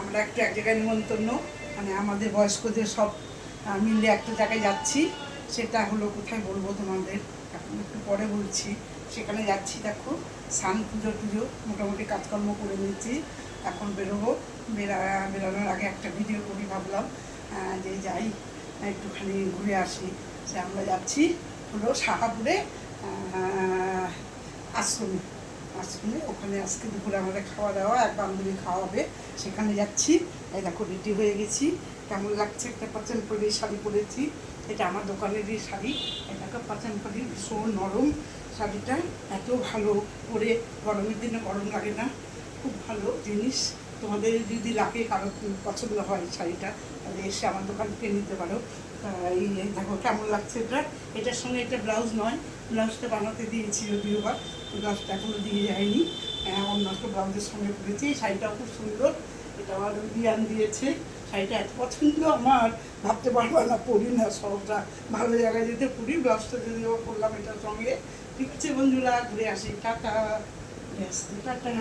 আমরা একটা এক জায়গায় নিমন্ত্রণ, মানে আমাদের বয়স্কদের সব মিলে একটা জায়গায় যাচ্ছি। সেটা হলো কোথায় বলবো তোমাদের, এখন একটু পরে বলছি। সেখানে যাচ্ছি, দেখো স্নান পুজো টুজো মোটামুটি কাজকর্ম করে নিয়েছি। এখন বেরোবো। বেরোনোর আগে একটা ভিডিও করি, ভাবলাম যে যাই একটুখানি ঘুরে আসি। সে আমরা যাচ্ছি হলো শাহাপুরে আশ্রমে। ওখানে আজকে দুপুরে আমাদের খাওয়া দাওয়া, এক বান্ধবী খাওয়াবে, সেখানে যাচ্ছি। এই দেখো রেডি হয়ে গেছি। কেমন লাগছে, একটা পাচানপল্লী শাড়ি পরেছি, এটা আমার দোকানেরই শাড়ি। এটাকে পাচানপল্লী, ভীষণ নরম শাড়িটা, এত ভালো পরে, গরমের দিনে গরম লাগে না, খুব ভালো জিনিস। তোমাদের যদি লাগে, কারো পছন্দ হয় শাড়িটা, তাহলে এসে আমার দোকান থেকে নিতে পারো। এই দেখো কেমন লাগছে এটা। এটার সঙ্গে এটা ব্লাউজ নয়, ব্লাউজটা বানাতে দিয়েছি যদিও বা, ব্লাউজটা এখনও দিয়ে যায়নি। অন্য একটা ব্লাউজের সঙ্গে পরেছি। এই শাড়িটাও খুব সুন্দর, এটা আমার বিয়ান দিয়েছে। শাড়িটা এত পছন্দ আমার, ভাবতে পারবা না, পরি না, সবটা ভালো জায়গায় যেতে পরি। ব্লাউজটা যদি করলাম এটার সঙ্গে। ঠিক আছে বন্ধুরা, ঘুরে আসি, টাটা। টাটা।